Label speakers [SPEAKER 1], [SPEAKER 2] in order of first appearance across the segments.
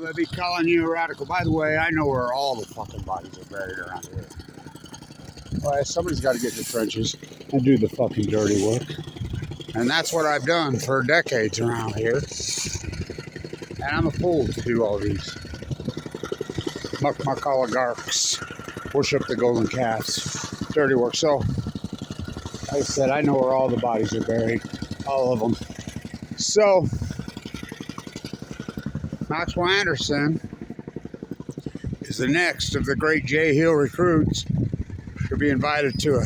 [SPEAKER 1] Well, they'd be calling you a radical. By the way, I know where all the fucking bodies are buried around here. Well, somebody's got to get in the trenches and do the fucking dirty work. And that's what I've done for decades around here. And I'm a fool to do all these. Muck oligarchs worship the golden calves. Dirty work. So, like I said, I know where all the bodies are buried. All of them. So, Maxwell Anderson is the next of the great Jay Hill recruits to be invited to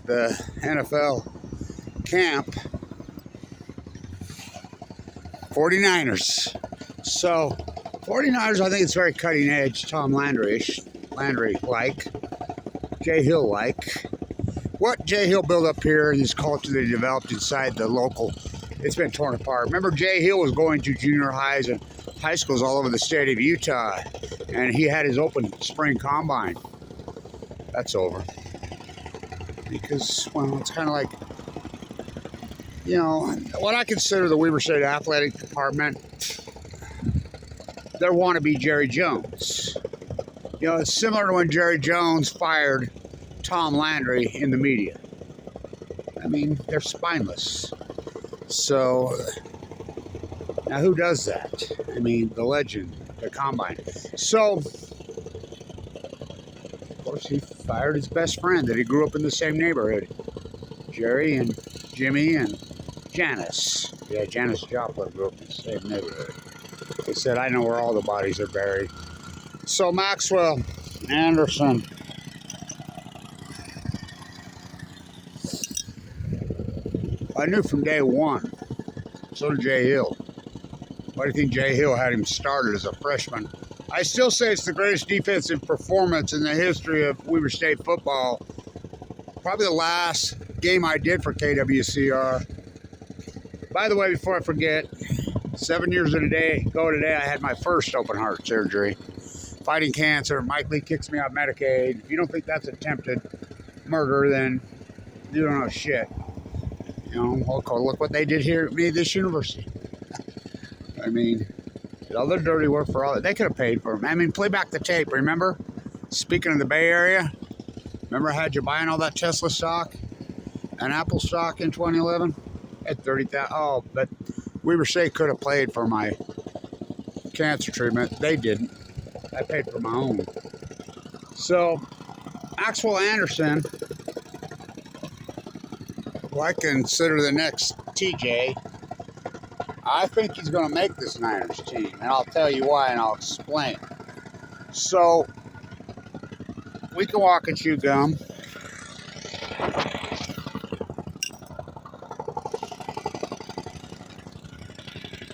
[SPEAKER 1] the NFL camp. 49ers. So, 49ers, I think it's very cutting edge, Tom Landry-ish, Landry-like, Jay Hill-like. What Jay Hill built up here and this culture they developed inside the local, it's been torn apart. Remember, Jay Hill was going to junior highs and high schools all over the state of Utah, and he had his open spring combine. That's over. Because, well, it's kind of like, you know, what I consider the Weber State Athletic Department, they're wannabe Jerry Jones. You know, it's similar to when Jerry Jones fired Tom Landry in the media. I mean, they're spineless. So, now who does that? I mean, the legend, the combine. So, of course, he fired his best friend that he grew up in the same neighborhood. Jerry and Jimmy and Janice. Yeah, Janice Joplin grew up in the same neighborhood. He said, I know where all the bodies are buried. So, Maxwell Anderson. I knew from day one. So did Jay Hill. Why do you think Jay Hill had him started as a freshman? I still say it's the greatest defensive performance in the history of Weber State football. Probably the last game I did for KWCR. By the way, before I forget, 7 years ago today, I had my first open heart surgery. Fighting cancer. Mike Lee kicks me off Medicaid. If you don't think that's attempted murder, then you don't know shit. You know, look what they did here at me at this university. I mean, did all their dirty work for all that. They could have paid for them. I mean, play back the tape, remember? Speaking of the Bay Area, remember I had you buying all that Tesla stock and Apple stock in 2011 at 30,000. Oh, but Weber State could have paid for my cancer treatment. They didn't. I paid for my own. So, Maxwell Anderson, who I consider the next TJ, I think he's going to make this Niners team. And I'll tell you why, and I'll explain. So, we can walk and chew gum.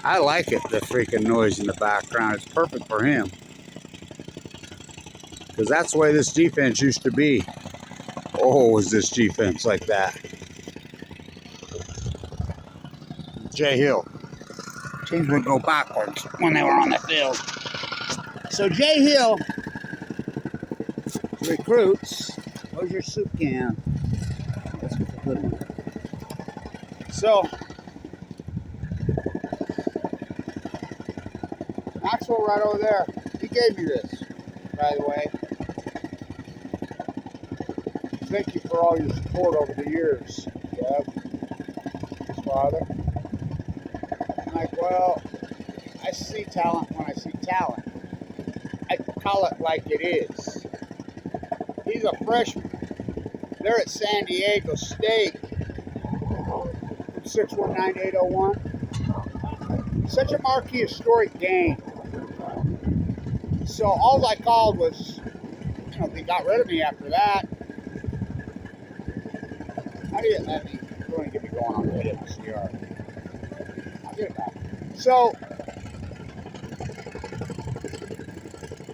[SPEAKER 1] I like it, the freaking noise in the background. It's perfect for him. Because that's the way this defense used to be. Oh, was this defense like that? Jay Hill. Teams would go backwards when they were on the field. So Jay Hill recruits. Where's your soup can? Let's get the good one. So Maxwell right over there. He gave me this, by the way. Thank you for all your support over the years, Dad, his father. I'm like, well, I see talent when I see talent. I call it like it is. He's a freshman. They're at San Diego State. 619-801. Such a marquee historic game. So all I called was, you know, they got rid of me after that. How do you let me? You're going to get me going on the CR. I'll get it back. So,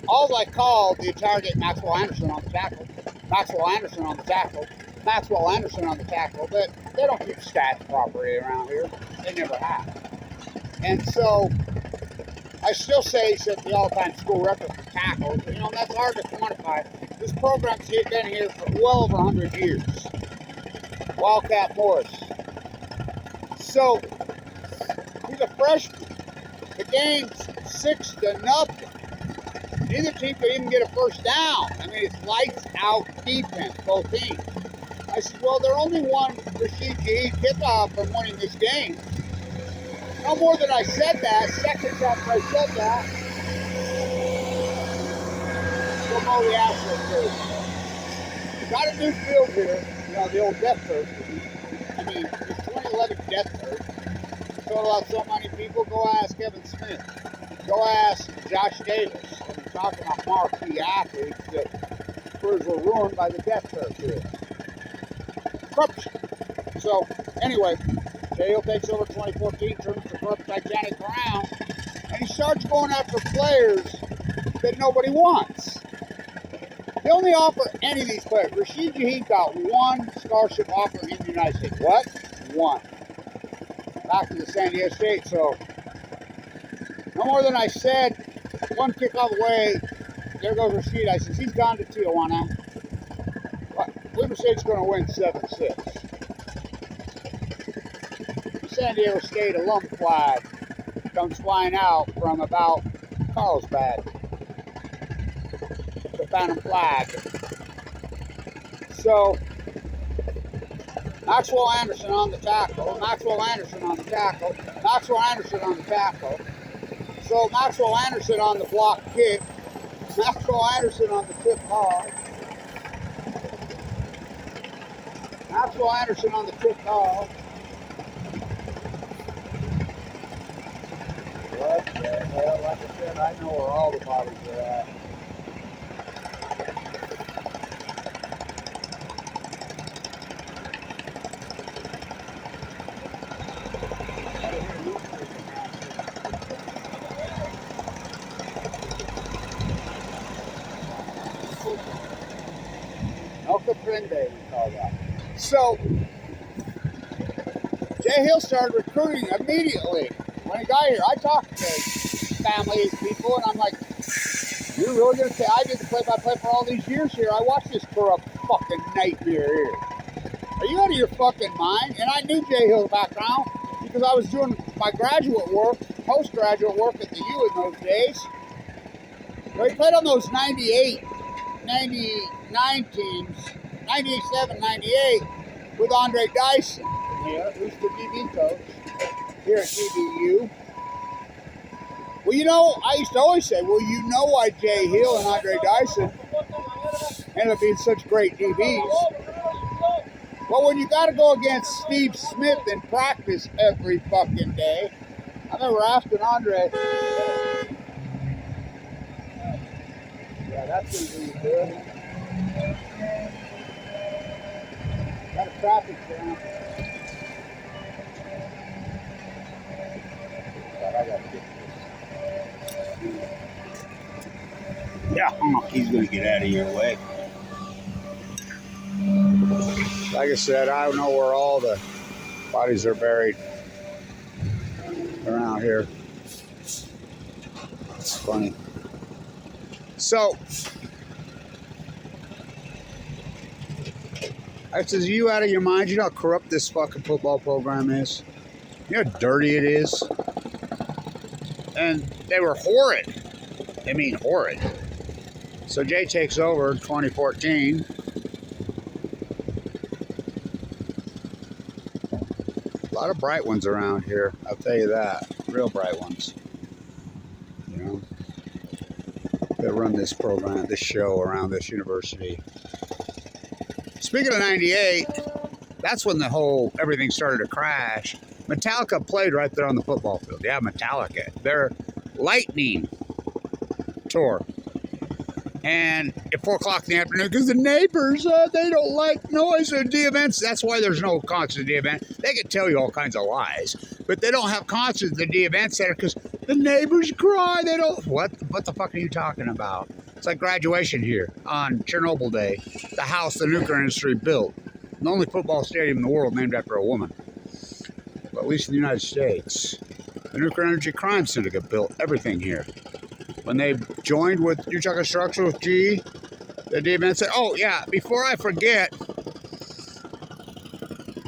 [SPEAKER 1] all I called the entire game, Maxwell Anderson on the tackle, Maxwell Anderson on the tackle, Maxwell Anderson on the tackle, but they don't keep stats properly around here. They never have. And so, I still say he set the all-time school record for tackles. You know, that's hard to quantify. This program's been here for well over 100 years. Wildcat Morris. So, he's a freshman. But games 6-0. Neither team could even get a first down. I mean, it's lights out defense, both teams. I said, well, they're only one Rashid Shaheed kickoff from winning this game. No more than I said that. Seconds after I said that, we'll mow the asphalt first. Got a new field here. You know, the old death thirst. I mean, the 2011 death thirst. Told out so many people. Go ask Kevin Smith. Go ask Josh Davis. And we're talking about marquee athletes that careers were ruined by the death thirst here. Corruption. So, anyway, Cahill takes over 2014, turns the corrupt Titanic around, and he starts going after players that nobody wants. They only offer any of these players. Rashid Shaheed got one scholarship offer in the United States. What? One. Back to the San Diego State. So, no more than I said, one kickoff away, there goes Rashid. I says, he's gone to Tijuana. Weber State's going to win 7-6. The San Diego State alum flag comes flying out from about Carlsbad. The Phantom flag. So, Maxwell Anderson on the tackle. Maxwell Anderson on the tackle. Maxwell Anderson on the tackle. So, Maxwell Anderson on the block kick. Maxwell Anderson on the tip ball. Maxwell Anderson on the tip ball. What the hell? Like I said, I know where all the bodies are at. Elka Prende, we call that. So, Jay Hill started recruiting immediately. When he got here, I talked to families, people, and I'm like, you're really going to say I did the play-by-play for all these years here? I watched this corrupt fucking nightmare here. Are you out of your fucking mind? And I knew Jay Hill's background because I was doing my graduate work, postgraduate work at the U in those days. So he played on those 98, 99 teams, 97, 98 with Andre Dyson here, who's the DB coach here at DBU. Well, you know, I used to always say, well, you know why Jay Hill and Andre Dyson ended up being such great DBs. Well, when you got to go against Steve Smith in practice every fucking day, I remember asking Andre, yeah, that's going to be good. Got a traffic jam. But I got to get this. Yeah, he's going to get out of your way. Like I said, I don't know where all the bodies are buried around here. It's funny. So, I says, you out of your mind? You know how corrupt this fucking football program is? You know how dirty it is? And they were horrid. I mean, horrid. So Jay takes over in 2014. A lot of bright ones around here, I'll tell you that. Real bright ones. You know, that run this program, this show around this university. Speaking of 98, that's when the whole everything started to crash. Metallica played right there on the football field. Yeah, Metallica. Their Lightning tour. And at 4 o'clock in the afternoon, because the neighbors, they don't like noise at the events. That's why there's no concerts at the event. They can tell you all kinds of lies. But they don't have concerts at the event center because the neighbors cry. They don't. What the fuck are you talking about? It's like graduation here on Chernobyl Day. The house the nuclear industry built. The only football stadium in the world named after a woman. Well, at least in the United States. The Nuclear Energy Crime Syndicate built everything here. When they joined with Utah Construction with GE, the event said, oh, yeah, before I forget,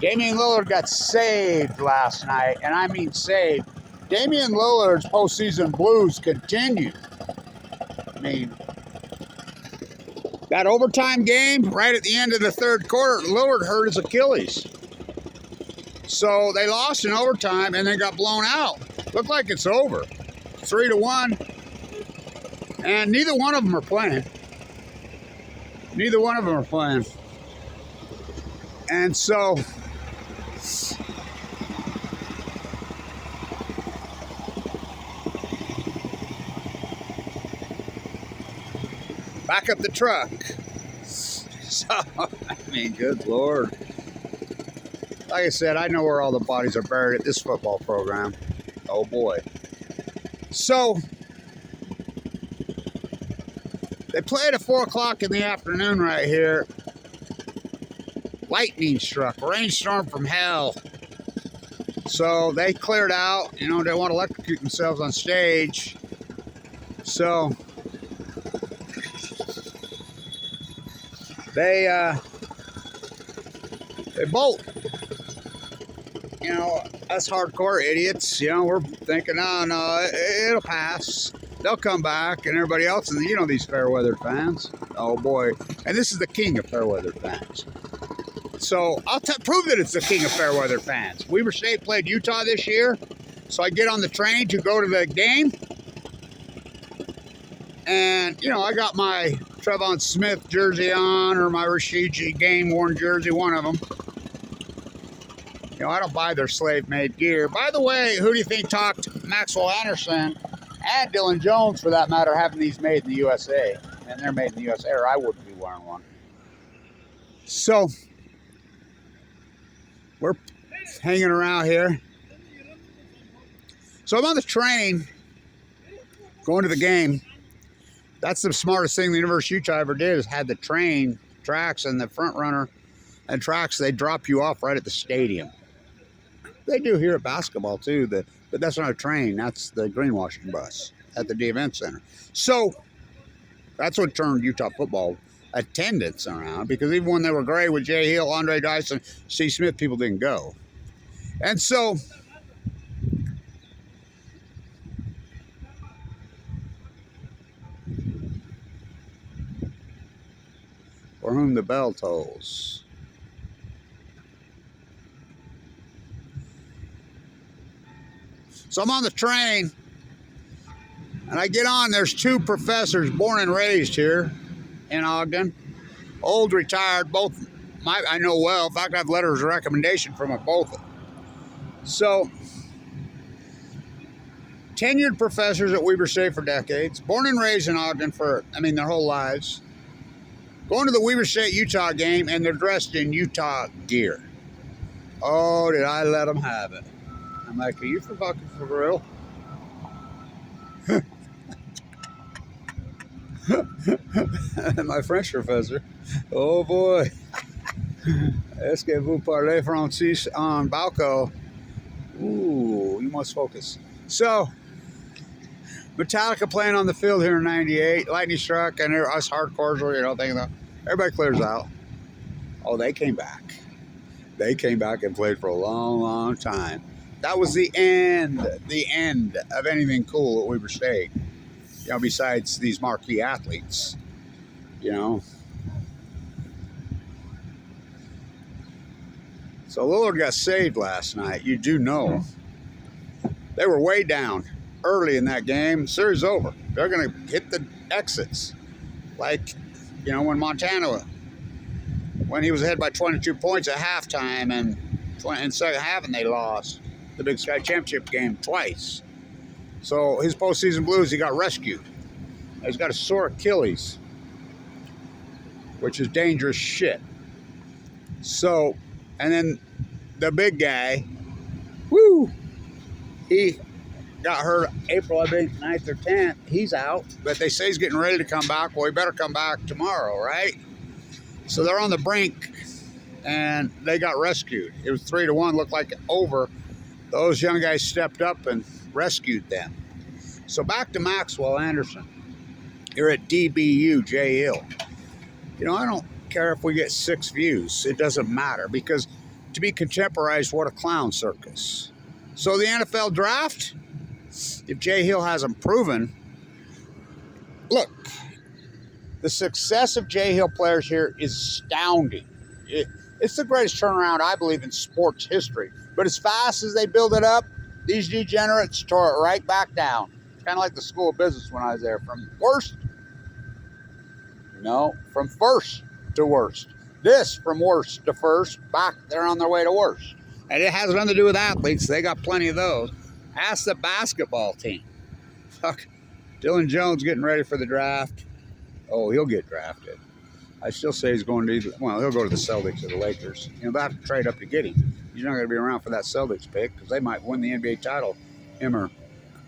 [SPEAKER 1] Damian Lillard got saved last night, and I mean saved. Damian Lillard's postseason blues continue. I mean, that overtime game right at the end of the third quarter, Lillard hurt his Achilles. So they lost in overtime and they got blown out. Looked like it's over. 3-1. And neither one of them are playing. Neither one of them are playing. And so back up the truck. So, I mean, good Lord. Like I said, I know where all the bodies are buried at this football program. Oh, boy. So, they played at 4 o'clock in the afternoon right here. Lightning struck, rainstorm from hell. So, they cleared out. You know, they want to electrocute themselves on stage. So, they bolt. You know, us hardcore idiots, you know, we're thinking, oh, no, it'll pass. They'll come back, and everybody else, and you know these fair-weathered fans. Oh, boy. And this is the king of fair-weathered fans. So I'll prove that it's the king of fair-weathered fans. Weber State played Utah this year, so I get on the train to go to the game. And, you know, I got my Trevon Smith jersey on, or my Rashid game-worn jersey, one of them. You know, I don't buy their slave-made gear. By the way, who do you think talked Maxwell Anderson and Dylan Jones, for that matter, having these made in the USA? And they're made in the USA, or I wouldn't be wearing one. So, we're hanging around here. So I'm on the train going to the game. That's the smartest thing the University of Utah ever did, is had the train tracks and the front runner and tracks. They drop you off right at the stadium. They do here at basketball too, but that's not a train. That's the greenwashing bus at the event center. So that's what turned Utah football attendance around, because even when they were great with Jay Hill, Andre Dyson, C. Smith, people didn't go. And so for whom the bell tolls. So I'm on the train, and I get on. There's 2 professors born and raised here in Ogden. Old, retired, both I know well. In fact, I have letters of recommendation from them both. So, tenured professors at Weber State for decades, born and raised in Ogden for, their whole lives. Going to the Weber State Utah game, and they're dressed in Utah gear. Oh, did I let them have it. I'm like, are you for real? My French professor. Oh, boy. Est-ce que vous parlez français en Balco? Ooh, you must focus. So, Metallica playing on the field here in 98. Lightning struck, and us hardcores were, thinking that everybody clears out. Oh, they came back. They came back and played for a long, long time. That was the end of anything cool at Weber State. Besides these marquee athletes, So Lillard got saved last night. You do know. They were way down early in that game. Series over. They're going to hit the exits. Like, when Montana, when he was ahead by 22 points at halftime, and in second half, and they lost the Big Sky Championship game twice. So his postseason blues, he got rescued. He's got a sore Achilles, which is dangerous shit. So, and then the big guy, he got hurt April, I think, 9th or 10th. He's out, but they say he's getting ready to come back. Well, he better come back tomorrow, right? So they're on the brink, and they got rescued. It was 3-1, looked like over. Those young guys stepped up and rescued them. So back to Maxwell Anderson. You're at DBU, Jay Hill. I don't care if we get 6 views. It doesn't matter, because to be contemporized, what a clown circus. So the NFL draft, if Jay Hill hasn't proven, look, the success of Jay Hill players here is astounding. It's the greatest turnaround, I believe, in sports history. But as fast as they build it up, these degenerates tore it right back down. It's kind of like the School of Business when I was there. From first to worst. This, from worst to first, back, they're on their way to worst. And it has nothing to do with athletes. They got plenty of those. Ask the basketball team. Fuck. Dylan Jones getting ready for the draft. Oh, he'll get drafted. I still say he's going to, he'll go to the Celtics or the Lakers. They'll have to trade up to get him. He's not going to be around for that Celtics pick because they might win the NBA title, him or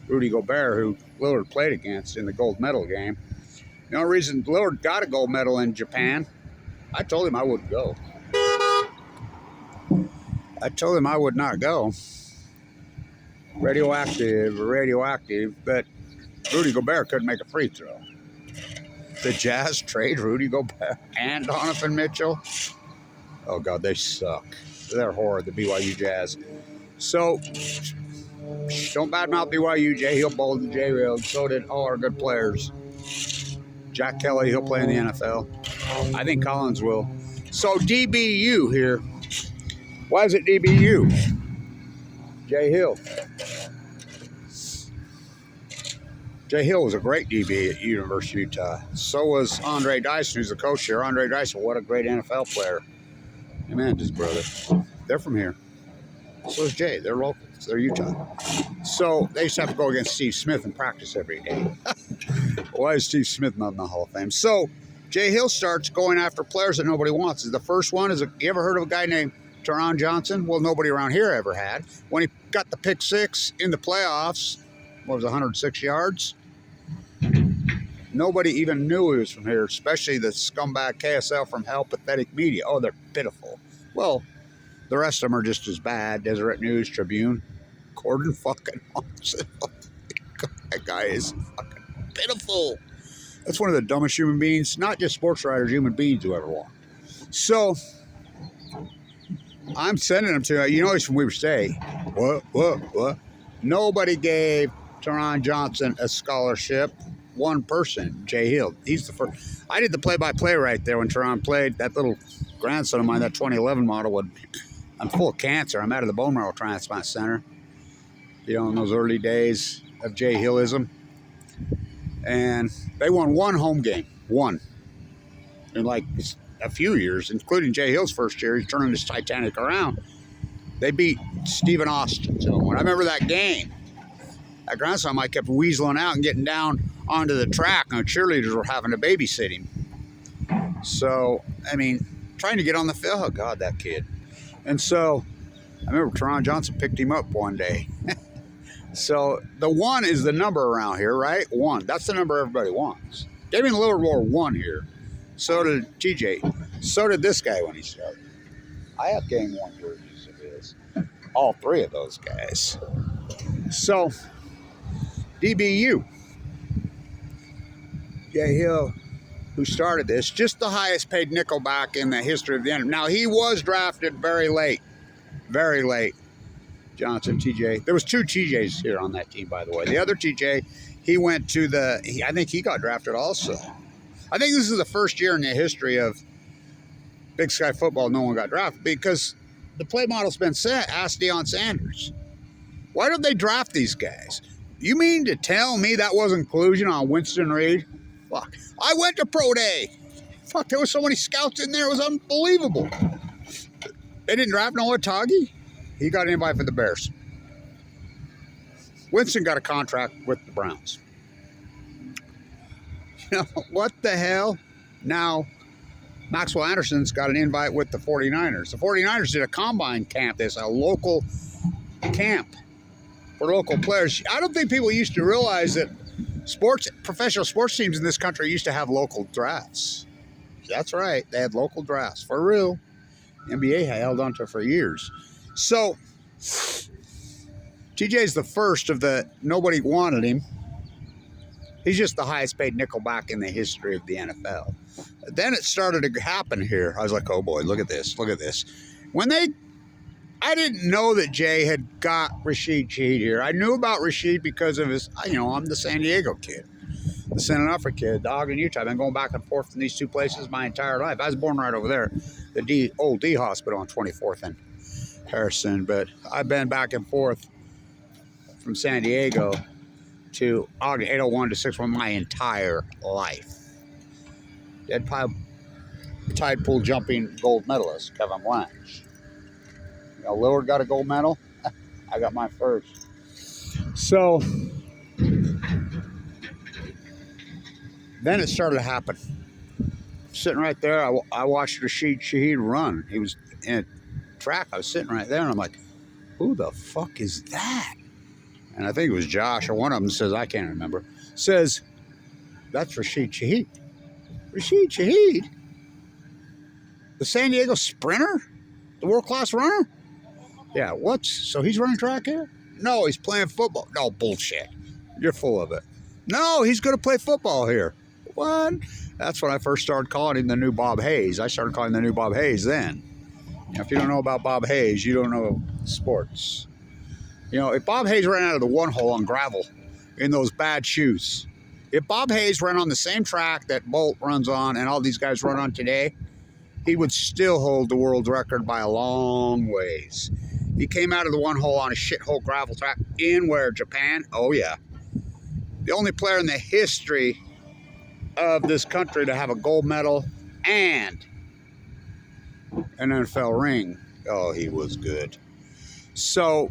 [SPEAKER 1] Rudy Gobert, who Lillard played against in the gold medal game. The only reason Lillard got a gold medal in Japan, I told him I wouldn't go. I told him I would not go. Radioactive, but Rudy Gobert couldn't make a free throw. The Jazz trade Rudy Gobert and Donovan Mitchell. Oh, God, they suck. They're horrid, the BYU Jazz. So, don't badmouth BYU. Jay Hill bowled the J Hill. So did all our good players. Jack Kelly, he'll play in the NFL. I think Collins will. So, DBU here. Why is it DBU? Jay Hill. Jay Hill was a great DB at University of Utah. So was Andre Dyson, who's the coach here. Andre Dyson, what a great NFL player. Him and his brother. They're from here. So is Jay. They're locals. They're Utah. So they used to have to go against Steve Smith in practice every day. Why is Steve Smith not in the Hall of Fame? So Jay Hill starts going after players that nobody wants. The first one is, you ever heard of a guy named Teron Johnson? Well, nobody around here ever had. When he got the pick six in the playoffs, what was it, 106 yards? Nobody even knew he was from here, especially the scumbag KSL from Hell Pathetic Media. Oh, they're pitiful. Well, the rest of them are just as bad. Deseret News, Tribune, Gordon fucking Thompson. That guy is fucking pitiful. That's one of the dumbest human beings, not just sports writers, human beings who ever walked. So, I'm sending him to, he's from Weber State. What? Nobody gave Teron Johnson a scholarship. One person, Jay Hill. He's the first. I did the play-by-play right there when Teron played. That little grandson of mine, that 2011 model, I'm full of cancer. I'm out of the bone marrow transplant center. In those early days of Jay Hillism. And they won one home game. One. In like a few years, including Jay Hill's first year. He's turning this Titanic around. They beat Stephen Austin. So when I remember that game, that grandson of mine kept weaseling out and getting down onto the track, and the cheerleaders were having to babysit him. So, trying to get on the field. Oh, God, that kid. And so, I remember Teron Johnson picked him up one day. So, the one is the number around here, right? One. That's the number everybody wants. Damian Lillard wore one here. So did TJ. So did this guy when he started. I have game one jerseys of his. All three of those guys. So, DBU. Jay Hill, who started this, just the highest paid nickelback in the history of the NFL. Now, he was drafted very late. Very late. Johnson, TJ. There was two TJs here on that team, by the way. The other TJ, he went to I think he got drafted also. I think this is the first year in the history of Big Sky football no one got drafted because the play model's been set. Ask Deion Sanders. Why don't they draft these guys? You mean to tell me that wasn't collusion on Winston Reed? Fuck. I went to Pro Day. Fuck, there was so many scouts in there. It was unbelievable. They didn't draft Noah Taggy. He got an invite for the Bears. Winston got a contract with the Browns. What the hell? Now, Maxwell Anderson's got an invite with the 49ers. The 49ers did a combine camp. There's a local camp for local players. I don't think people used to realize that professional sports teams in this country used to have local drafts. That's right. They had local drafts. For real. The NBA held on to it for years. So, TJ's the first of nobody wanted him. He's just the highest paid nickelback in the history of the NFL. Then it started to happen here. I was like, oh boy, look at this. Look at this. When they I didn't know that Jay had got Rashid Shaheed here. I knew about Rashid because of his, I'm the San Diego kid, the San Onofre kid, the Ogden, Utah. I've been going back and forth in these two places my entire life. I was born right over there, the old D Hospital on 24th and Harrison, but I've been back and forth from San Diego to Ogden 801 to 61 my entire life. Dead tide pool jumping gold medalist, Kevin Blanche. Lillard got a gold medal. I got mine first. So then it started to happen. Sitting right there, I watched Rashid Shaheed run. He was in a track. I was sitting right there, and I'm like, who the fuck is that? And I think it was Josh, or one of them says, I can't remember, says, that's Rashid Shaheed. Rashid Shaheed? The San Diego sprinter? The world-class runner? Yeah, so he's running track here? No, he's playing football. No, bullshit. You're full of it. No, he's going to play football here. What? That's when I first started calling him the new Bob Hayes. I started calling him the new Bob Hayes then. If you don't know about Bob Hayes, you don't know sports. If Bob Hayes ran out of the one hole on gravel in those bad shoes, if Bob Hayes ran on the same track that Bolt runs on and all these guys run on today, he would still hold the world record by a long ways. He came out of the one hole on a shithole gravel track in where? Japan? Oh, yeah. The only player in the history of this country to have a gold medal and an NFL ring. Oh, he was good. So,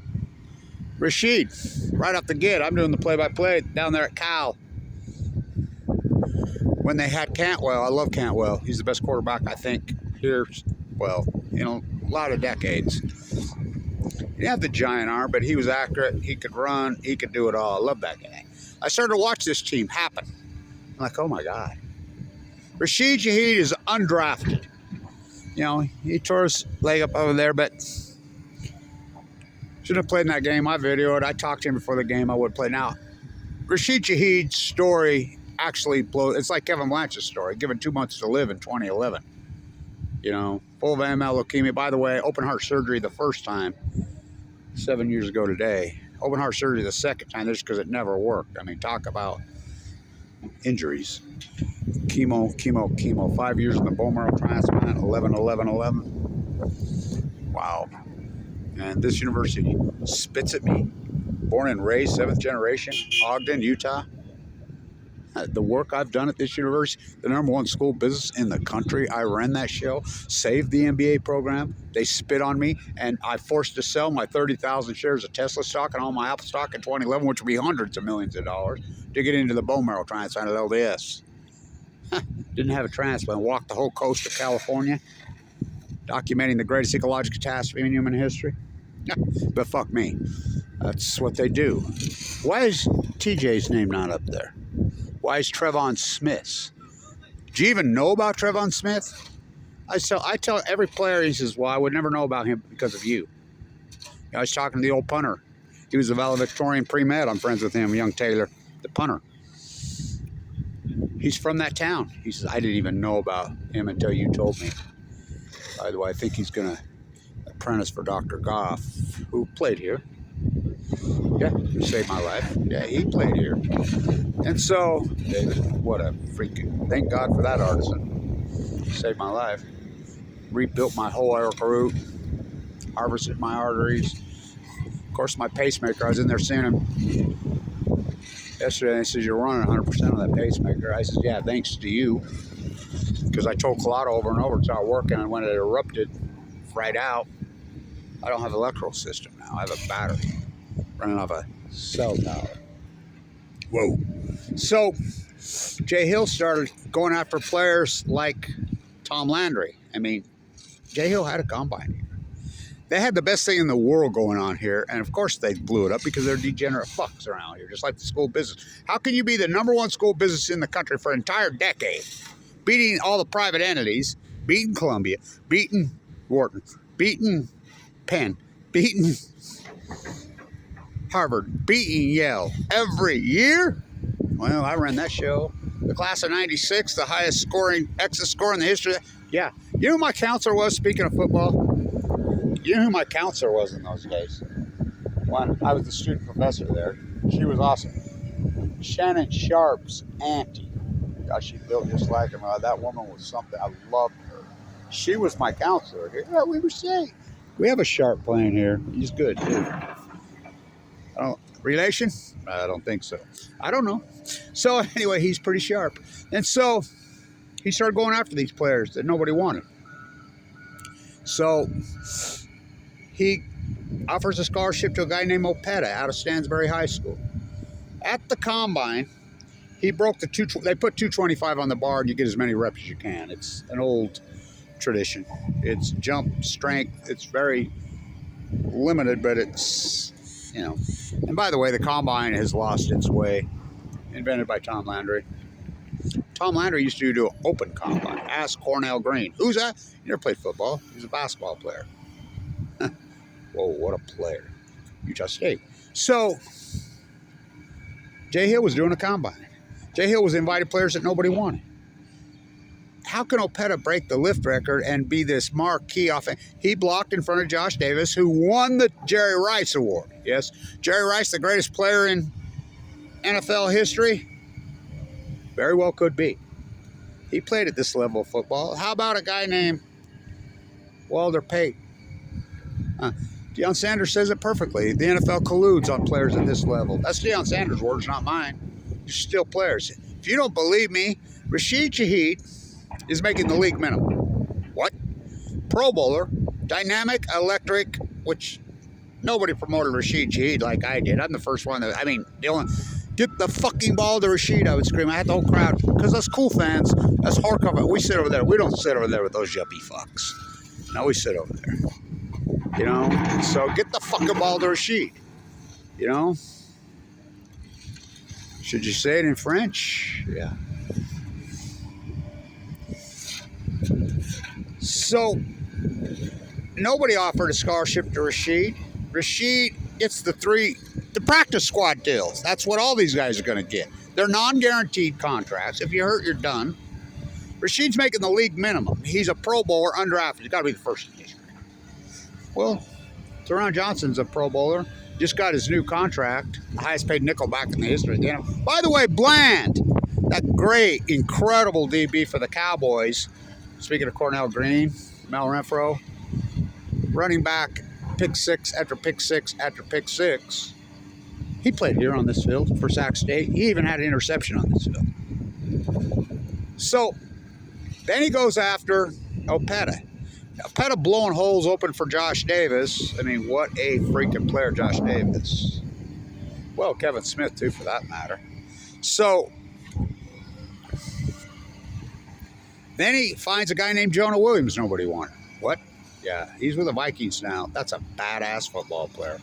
[SPEAKER 1] Rashid, right off the gate, I'm doing the play-by-play down there at Cal. When they had Cantwell, I love Cantwell. He's the best quarterback, I think, here, a lot of decades. He didn't have the giant arm, but he was accurate. He could run. He could do it all. I love that guy. I started to watch this team happen. I'm like, oh, my God. Rashid Shaheed is undrafted. He tore his leg up over there, but shouldn't have played in that game. I videoed. I talked to him before the game. I would play now. Rashid Shaheed's story actually blows. It's like Kevin Blanch's story, given 2 months to live in 2011. Full of AML leukemia. By the way, open heart surgery the first time, 7 years ago today. Open heart surgery the second time, just because it never worked. Talk about injuries. Chemo. 5 years in the bone marrow transplant, 11. Wow. And this university spits at me. Born and raised, 7th generation, Ogden, Utah. The work I've done at this university, the #1 school business in the country. I ran that show, saved the MBA program. They spit on me, and I forced to sell my 30,000 shares of Tesla stock and all my Apple stock in 2011, which would be hundreds of millions of dollars, to get into the bone marrow transplant at LDS. Didn't have a transplant. Walked the whole coast of California, documenting the greatest ecological catastrophe in human history. But fuck me. That's what they do. Why is TJ's name not up there? Why is Trevon Smith's? Do you even know about Trevon Smith? I tell every player, he says, well, I would never know about him because of you. I was talking to the old punter. He was a valedictorian pre-med. I'm friends with him, young Taylor, the punter. He's from that town. He says, I didn't even know about him until you told me. By the way, I think he's going to apprentice for Dr. Goff, who played here. Yeah, he saved my life. Yeah, he played here. And so, what a freaking, thank God for that artisan. Saved my life. Rebuilt my whole aortic root. Harvested my arteries. Of course, my pacemaker, I was in there seeing him yesterday, and he says, you're running 100% on that pacemaker. I said, yeah, thanks to you. Because I told Collado over and over, it's not working, and when it erupted, fried out, I don't have an electrical system now. I have a battery running off a cell tower. Whoa. So, Jay Hill started going after players like Tom Landry. Jay Hill had a combine here. They had the best thing in the world going on here, and of course they blew it up because they're degenerate fucks around here, just like the school business. How can you be the #1 school business in the country for an entire decade, beating all the private entities, beating Columbia, beating Wharton, beating Penn, beating Harvard, beating Yale every year? Well, I ran that show. The class of '96, the highest scoring exit score in the history. Yeah. You know who my counselor was, speaking of football? You know who my counselor was in those days? When I was the student professor there. She was awesome. Shannon Sharp's auntie. God, she built just like him. That woman was something. I loved her. She was my counselor here. Yeah, we were saying. We have a Sharp playing here. He's good, too. Relation? I don't think so. I don't know. So, anyway, he's pretty sharp. And so, he started going after these players that nobody wanted. So, he offers a scholarship to a guy named Opeta out of Stansbury High School. At the combine, he broke the they put 225 on the bar and you get as many reps as you can. It's an old tradition. It's jump strength. It's very limited, but it's, you know. And by the way, the combine has lost its way. Invented by Tom Landry. Tom Landry used to do an open combine. Ask Cornell Green. Who's that? He never played football. He was a basketball player. Whoa, what a player. Utah State. So, Jay Hill was doing a combine. Jay Hill was invited players that nobody wanted. How can Opeta break the lift record and be this marquee offense? He blocked in front of Josh Davis, who won the Jerry Rice Award. Yes, Jerry Rice, the greatest player in NFL history? Very well could be. He played at this level of football. How about a guy named Walter Payton? Deion Sanders says it perfectly. The NFL colludes on players at this level. That's Deion Sanders' words, not mine. They're still players. If you don't believe me, Rashid Shaheed is making the league minimum. What? Pro Bowler, dynamic, electric, which nobody promoted Rashid Shaheed like I did. I'm the first one that, Dylan, get the fucking ball to Rashid, I would scream. I had the whole crowd, because us cool fans, us hardcover, we sit over there. We don't sit over there with those yuppie fucks. No, we sit over there. You know? So get the fucking ball to Rashid. You know? Should you say it in French? Yeah. So, nobody offered a scholarship to Rashid. Rashid gets the practice squad deals. That's what all these guys are going to get. They're non-guaranteed contracts. If you're hurt, you're done. Rashid's making the league minimum. He's a Pro Bowler, undrafted. He's got to be the first in history. Well, Teron Johnson's a Pro Bowler. Just got his new contract, the highest paid nickelback in the history of the NFL. By the way, Bland, that great, incredible DB for the Cowboys. Speaking of Cornell Green, Mel Renfro, running back, pick six after pick six after pick six. He played here on this field for Sac State. He even had an interception on this field. So, then he goes after Opeta. Opeta blowing holes open for Josh Davis. I mean, what a freaking player, Josh Davis. Well, Kevin Smith, too, for that matter. So, then he finds a guy named Jonah Williams nobody wanted. What? Yeah, he's with the Vikings now. That's a badass football player.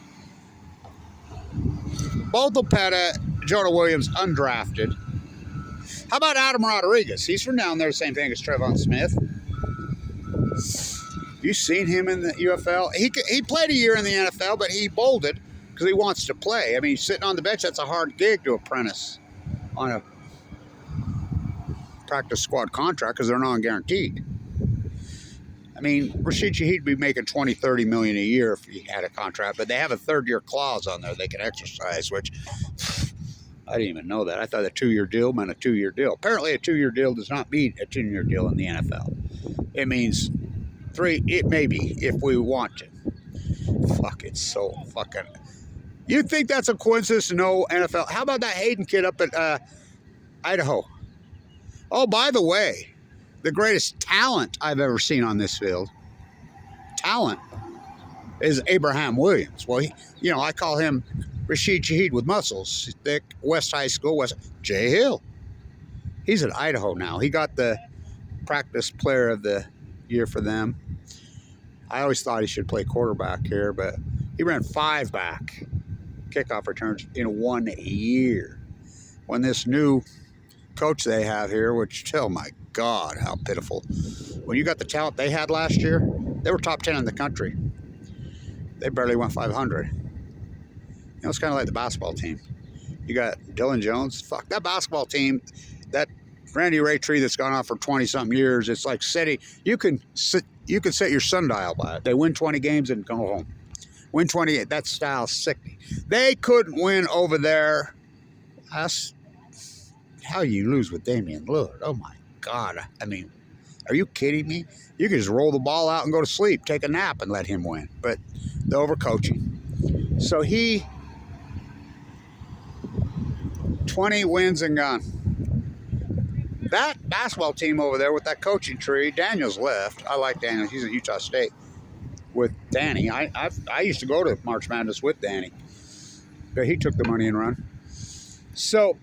[SPEAKER 1] Both Opeta, Jonah Williams, undrafted. How about Adam Rodriguez? He's from down there, same thing as Trevon Smith. You seen him in the UFL? He played a year in the NFL, but he bolted because he wants to play. I mean, sitting on the bench, that's a hard gig to apprentice on a practice squad contract because they're non-guaranteed. I mean, Rashid Shaheed would be making $20, $30 million a year if he had a contract, but they have a third-year clause on there they can exercise, which I didn't even know that. I thought a 2-year deal meant a 2-year deal. Apparently, a 2-year deal does not mean a 2-year deal in the NFL. It means 3, it may be, if we want to. Fuck, it's so fucking... You think that's a coincidence? No NFL. How about that Hayden kid up at Idaho? Oh, by the way, the greatest talent I've ever seen on this field, is Abraham Williams. Well, I call him Rashid Shaheed with muscles. He's thick, West High School, Jay Hill. He's at Idaho now. He got the practice player of the year for them. I always thought he should play quarterback here, but he ran 5 back kickoff returns in 1 year. When this new coach they have here, which, oh my God, how pitiful. When you got the talent they had last year, they were top 10 in the country. They barely went 500. It's kind of like the basketball team. You got Dylan Jones. Fuck, that basketball team, that Randy Ray tree that's gone on for 20-something years. It's like setting, you can set your sundial by it. They win 20 games and go home. Win 28. That style's sickening. They couldn't win over there. That's how you lose with Damian Lillard. Oh my God. I mean, are you kidding me? You can just roll the ball out and go to sleep, take a nap, and let him win. But the overcoaching. So he 20 wins and gone. That basketball team over there with that coaching tree, Daniel's left. I like Daniel. He's at Utah State with Danny. I used to go to March Madness with Danny. But he took the money and run. So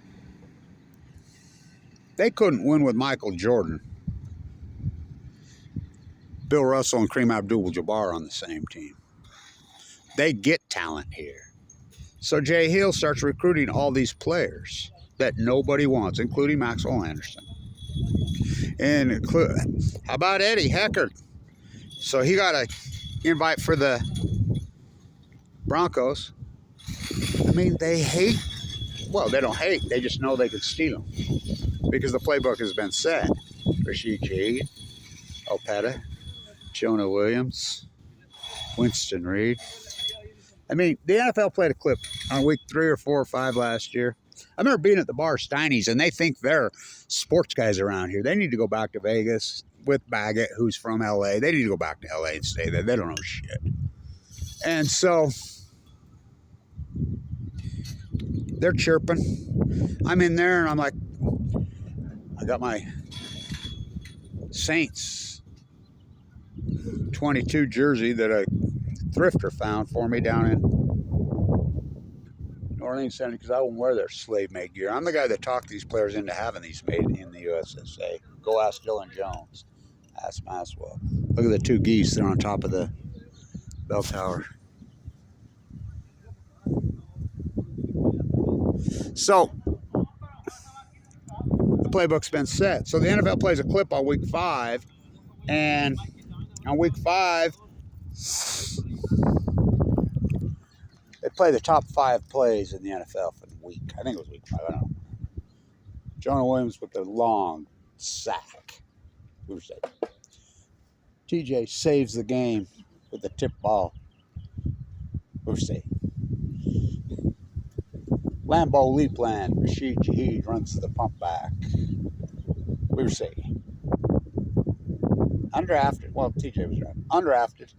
[SPEAKER 1] they couldn't win with Michael Jordan, Bill Russell, and Kareem Abdul-Jabbar on the same team. They get talent here. So Jay Hill starts recruiting all these players that nobody wants, including Maxwell Anderson. And how about Eddie Heckard? So he got an invite for the Broncos. I mean, they hate. Well, they don't hate. They just know they could steal them because the playbook has been set. Rashid Shaheed, Opeta, Jonah Williams, Winston Reed. I mean, the NFL played a clip on week 3 or 4 or 5 last year. I remember being at the bar Steiny's, and they think they're sports guys around here. They need to go back to Vegas with Baggett, who's from L.A. They need to go back to L.A. and stay there. They don't know shit. And so they're chirping. I'm in there, and I'm like, I got my Saints 22 jersey that a thrifter found for me down in New Orleans Center because I wouldn't wear their slave-made gear. I'm the guy that talked these players into having these made in the USSA. Go ask Dylan Jones. Ask Maxwell. Look at the 2 geese. They're on top of the bell tower. So the playbook's been set. So the NFL plays a clip on week 5, and on week 5, they play the top 5 plays in the NFL for the week. I think it was week 5. I don't know. Jonah Williams with the long sack. TJ saves the game with the tip ball. Lambeau leap land. Rashid Shaheed runs the pump back. Undrafted. Well, TJ was drafted. Undrafted.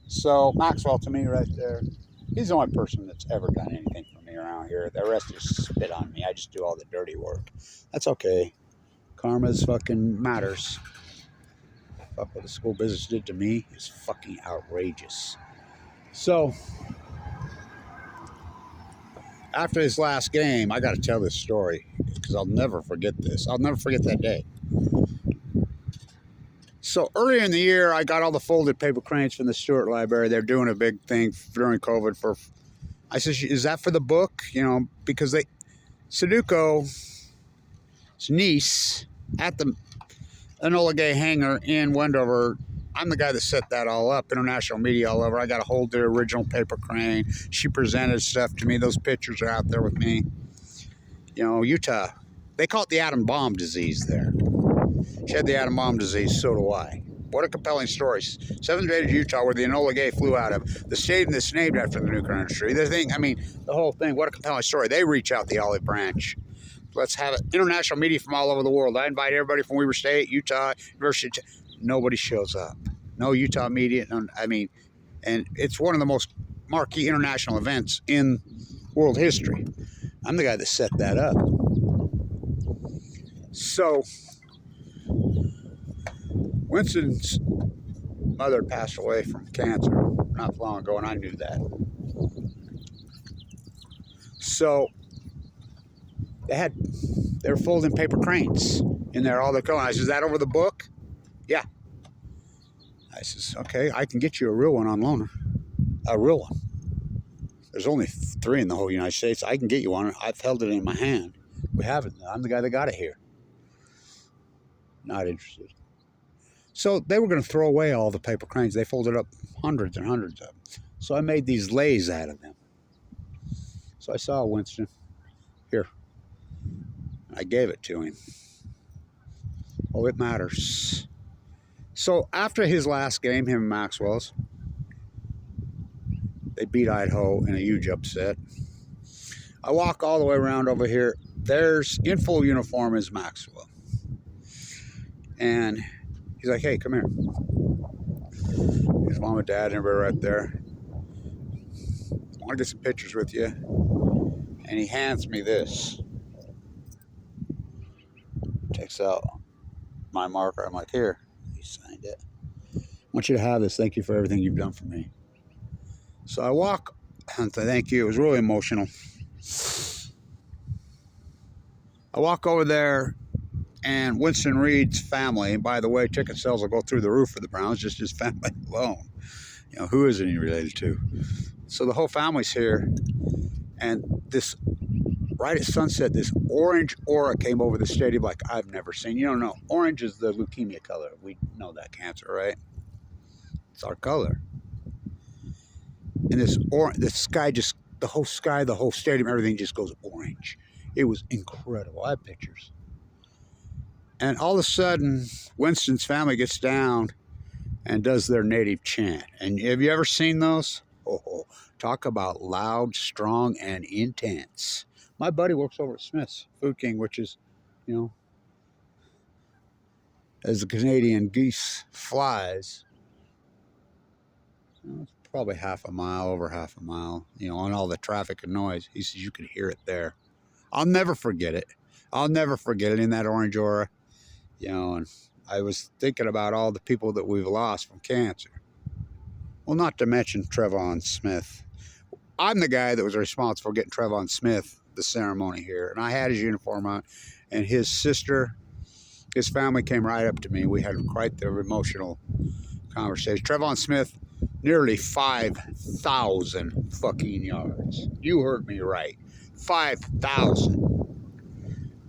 [SPEAKER 1] So Maxwell, to me, right there, he's the only person that's ever done anything for me around here. The rest just spit on me. I just do all the dirty work. That's okay. Karma's fucking matters. Fuck what the school business did to me is fucking outrageous. So after this last game, I got to tell this story because I'll never forget this. I'll never forget that day. So earlier in the year, I got all the folded paper cranes from the Stewart Library. They're doing a big thing during COVID for. I said, "Is that for the book?" You know, because Sudoku's niece at the Enola Gay hangar in Wendover. I'm the guy that set that all up. International media all over. I got a hold of the original paper crane. She presented stuff to me. Those pictures are out there with me. You know, Utah. They call it the atom bomb disease there. She had the atom bomb disease, so do I. What a compelling story. 7th grade Utah, where the Enola Gay flew out of. The stadium that's named after the nuclear industry. The whole thing, what a compelling story. They reach out the olive branch. Let's have it. International media from all over the world. I invite everybody from Weber State, Utah, University. Nobody shows up. No Utah media. And it's one of the most marquee international events in world history. I'm the guy that set that up. So Winston's mother passed away from cancer not long ago, and I knew that. So they were folding paper cranes in there, all the going. I said, "Is that over the book?" "Yeah." I says, "Okay, I can get you a real one on loaner. A real one. There's only 3 in the whole United States. I can get you one. I've held it in my hand. We have it. I'm the guy that got it here." Not interested. So they were going to throw away all the paper cranes. They folded up hundreds and hundreds of them. So I made these lays out of them. So I saw Winston. Here. I gave it to him. Oh, it matters. So after his last game, him and Maxwell's, they beat Idaho in a huge upset. I walk all the way around over here. There's, in full uniform, is Maxwell. And he's like, hey, come here. His mom and dad and everybody right there. I want to get some pictures with you. And he hands me this. Takes out my marker. I'm like, here. He signed it. I want you to have this. Thank you for everything you've done for me. So I walk and say thank you. It was really emotional. I walk over there, and Winston Reed's family, and by the way, ticket sales will go through the roof for the Browns, just his family alone. You know, who isn't he related to? So the whole family's here, and this, right at sunset, this orange aura came over the stadium like I've never seen. You don't know. Orange is the leukemia color. We know that cancer, right? It's our color. And this sky just, the whole sky, the whole stadium, everything just goes orange. It was incredible. I have pictures. And all of a sudden, Winston's family gets down and does their native chant. And have you ever seen those? Oh, talk about loud, strong, and intense. My buddy works over at Smith's Food King, which is, you know, as the Canadian geese flies, you know, it's probably half a mile, over half a mile, you know, on all the traffic and noise. He says you could hear it there. I'll never forget it. I'll never forget it in that orange aura, you know, and I was thinking about all the people that we've lost from cancer. Well, not to mention Trevon Smith. I'm the guy that was responsible for getting Trevon Smith the ceremony here, and I had his uniform on, and his sister, his family came right up to me. We had quite the emotional conversation. Trevon Smith, nearly 5,000 fucking yards. You heard me right. 5,000.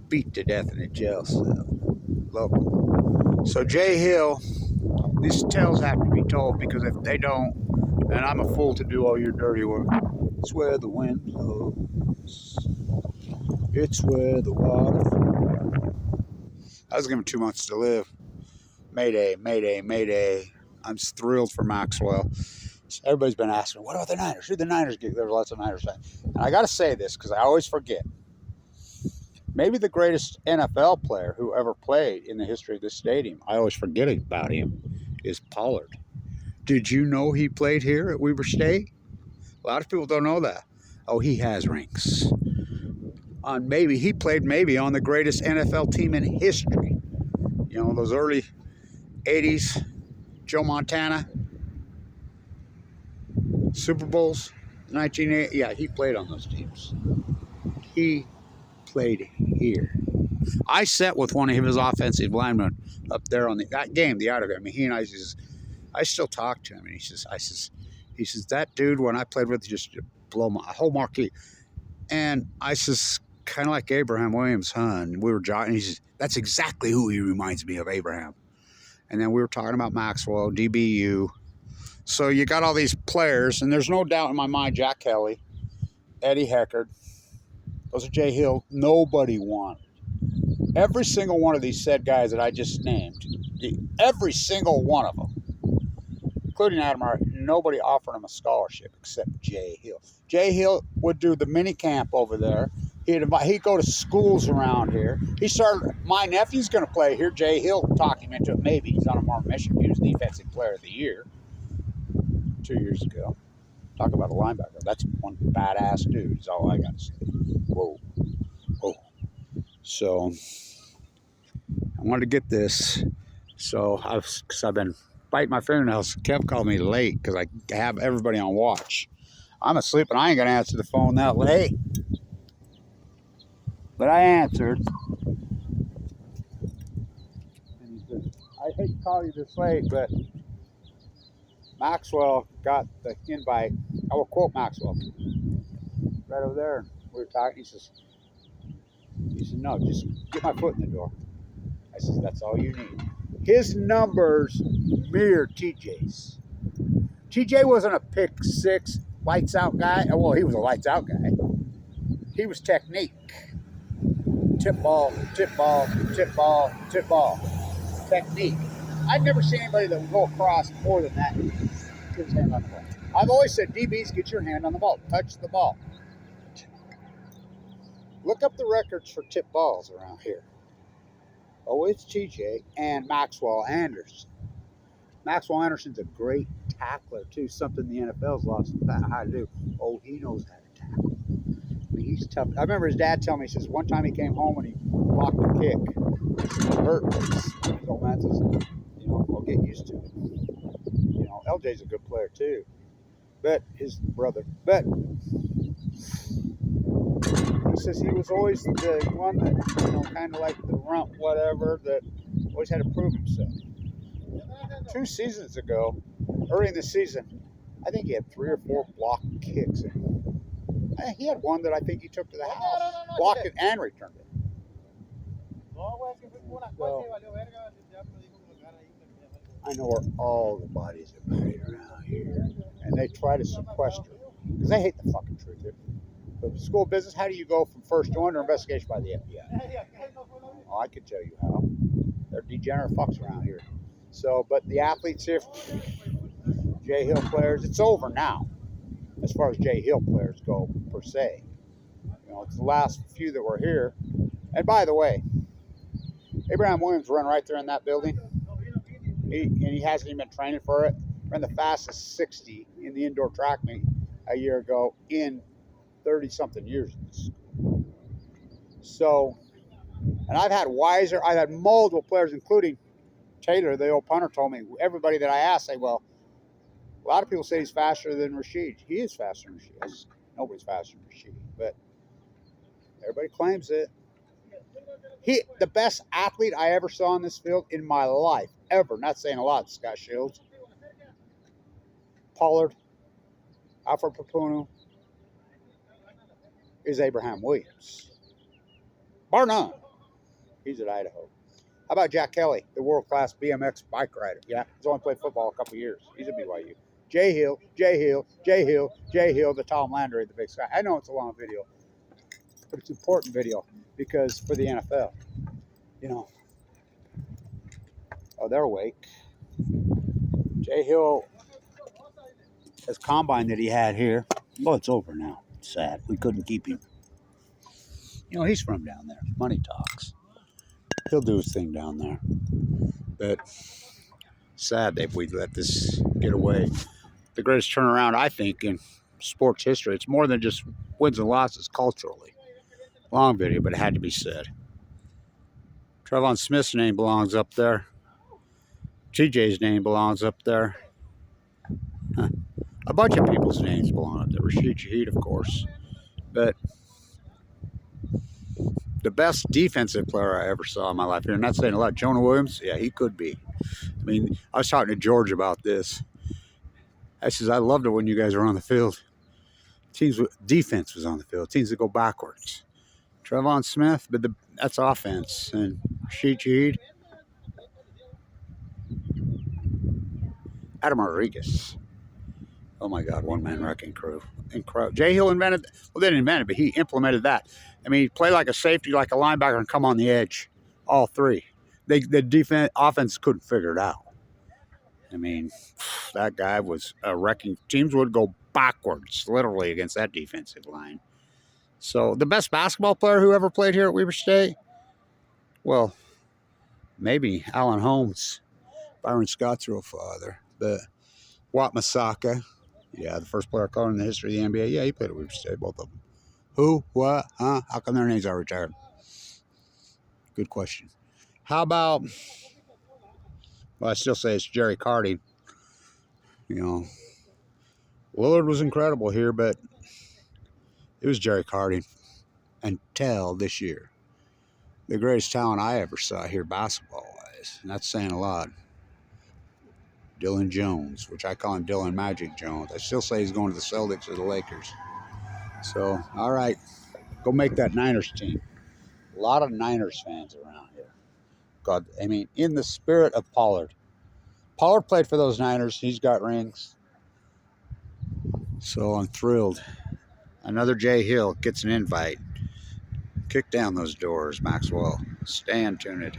[SPEAKER 1] Beat to death in a jail cell. Local. So Jay Hill, these tales have to be told, because if they don't, and I'm a fool to do all your dirty work. It's where the wind blows. It's where the water flows. I was given 2 months to live. Mayday, mayday, mayday. I'm thrilled for Maxwell. Everybody's been asking, what about the Niners? Who the Niners get? There's lots of Niners fans. And I got to say this because I always forget. Maybe the greatest NFL player who ever played in the history of this stadium, I always forget about him, is Pollard. Did you know he played here at Weber State? A lot of people don't know that. Oh, he has rings. He played on the greatest NFL team in history. You know, those early 80s, Joe Montana, Super Bowls, 1980. Yeah, he played on those teams. He played here. I sat with one of his offensive linemen up there on that game, the Idaho. I mean, he and I still talk to him, and he says, that dude, when I played with, just blow my whole marquee. And I says, kind of like Abraham Williams' son. We were jogging. He says, that's exactly who he reminds me of, Abraham. And then we were talking about Maxwell, DBU. So you got all these players, and there's no doubt in my mind, Jack Kelly, Eddie Heckard, those are Jay Hill, nobody wanted. Every single one of these said guys that I just named, every single one of them, including Adam Hart, nobody offered him a scholarship except Jay Hill. Jay Hill would do the mini camp over there. He'd go to schools around here. My nephew's going to play here. Jay Hill talked him into it. Maybe he's on a Martin mission. He was Defensive Player of the Year 2 years ago. Talk about a linebacker. That's one badass dude is all I got to say. Whoa. So I wanted to get this. So I've been biting my fingernails. Kev called me late because I have everybody on watch. I'm asleep and I ain't going to answer the phone that late. But I answered. And he said, I hate to call you this late, but Maxwell got the invite. I will quote Maxwell. Right over there. We were talking. He said, no, just get my foot in the door. I said, that's all you need. His numbers mirror TJ's. TJ wasn't a pick six, lights out guy. Well, he was a lights out guy. He was technique. Tip ball, tip ball, tip ball, tip ball. technique. I've never seen anybody that would go across more than that. Get his hand on the ball. I've always said, DBs, get your hand on the ball. Touch the ball. Look up the records for tip balls around here. Oh, it's TJ and Maxwell Anderson. Maxwell Anderson's a great tackler, too. Something the NFL's lost how to do. Oh, he knows how to tackle. I mean, he's tough. I remember his dad telling me, he says, one time he came home and he blocked a kick. It hurt. His old man says, I'll get used to it. LJ's a good player, too. But his brother. But he says he was always the one that, kind of like the rump, whatever, that always had to prove himself. 2 seasons ago, early in the season, I think he had 3 or 4 blocked kicks. He had one that I think he took to the house, blocked it and returned it. So, I know where all the bodies are buried around here, and they try to sequester because they hate the fucking truth. The school of business, how do you go from first to under investigation by the FBI? Oh, I could tell you how. They're degenerate fucks around here. So, but the athletes here, Jay Hill players, it's over now as far as Jay Hill players go, per se. It's the last few that were here. And by the way, Abraham Williams ran right there in that building. He hasn't even been training for it. Ran the fastest 60 in the indoor track meet a year ago in 30-something years. So, and I've had multiple players, including Taylor, the old punter, told me, everybody that I asked say, well, a lot of people say he's faster than Rashid. He is faster than Rashid. Nobody's faster than Rashid, but everybody claims it. The best athlete I ever saw in this field in my life, ever, not saying a lot, Scott Shields, Pollard, Alfred Papunu, is Abraham Williams. Bar none. He's at Idaho. How about Jack Kelly, the world-class BMX bike rider? Yeah, he's only played football a couple years. He's at BYU. Jay Hill, the Tom Landry, the big sky. I know it's a long video, but it's an important video because for the NFL, oh, they're awake. Jay Hill, his combine that he had here, well, it's over now. It's sad. We couldn't keep him. He's from down there. Money talks. He'll do his thing down there. But sad that we let this get away. The greatest turnaround, I think, in sports history. It's more than just wins and losses culturally. Long video, but it had to be said. Trevon Smith's name belongs up there. TJ's name belongs up there. A bunch of people's names belong up there. Rashid Shaheed, of course. But the best defensive player I ever saw in my life, and not saying a lot, Jonah Williams, yeah, he could be. I mean, I was talking to George about this. I says, I loved it when you guys were on the field. Defense was on the field. Teams that go backwards. Trevon Smith, but that's offense. And Rashid Shaheed. Adam Rodriguez. Oh my God, one-man wrecking crew. Incredible. Jay Hill invented, well, they didn't invent it, but he implemented that. I mean, he played like a safety, like a linebacker, and come on the edge. All three. The offense couldn't figure it out. I mean, that guy was a wrecking. Teams would go backwards, literally, against that defensive line. So, the best basketball player who ever played here at Weber State? Well, maybe Alan Holmes, Byron Scott's real father. But Wat Masaka, yeah, the first player called in the history of the NBA. Yeah, he played at Weber State, both of them. Who? What? Huh? How come their names are retired? Good question. How about, well, I still say it's Jerry Carding. Willard was incredible here, but it was Jerry Carding until this year. The greatest talent I ever saw here basketball-wise, and that's saying a lot. Dylan Jones, which I call him Dylan Magic Jones. I still say he's going to the Celtics or the Lakers. So, all right, go make that Niners team. A lot of Niners fans around here. God, I mean, in the spirit of Pollard. Pollard played for those Niners. He's got rings. So I'm thrilled. Another Jay Hill gets an invite. Kick down those doors, Maxwell. Stay tuned.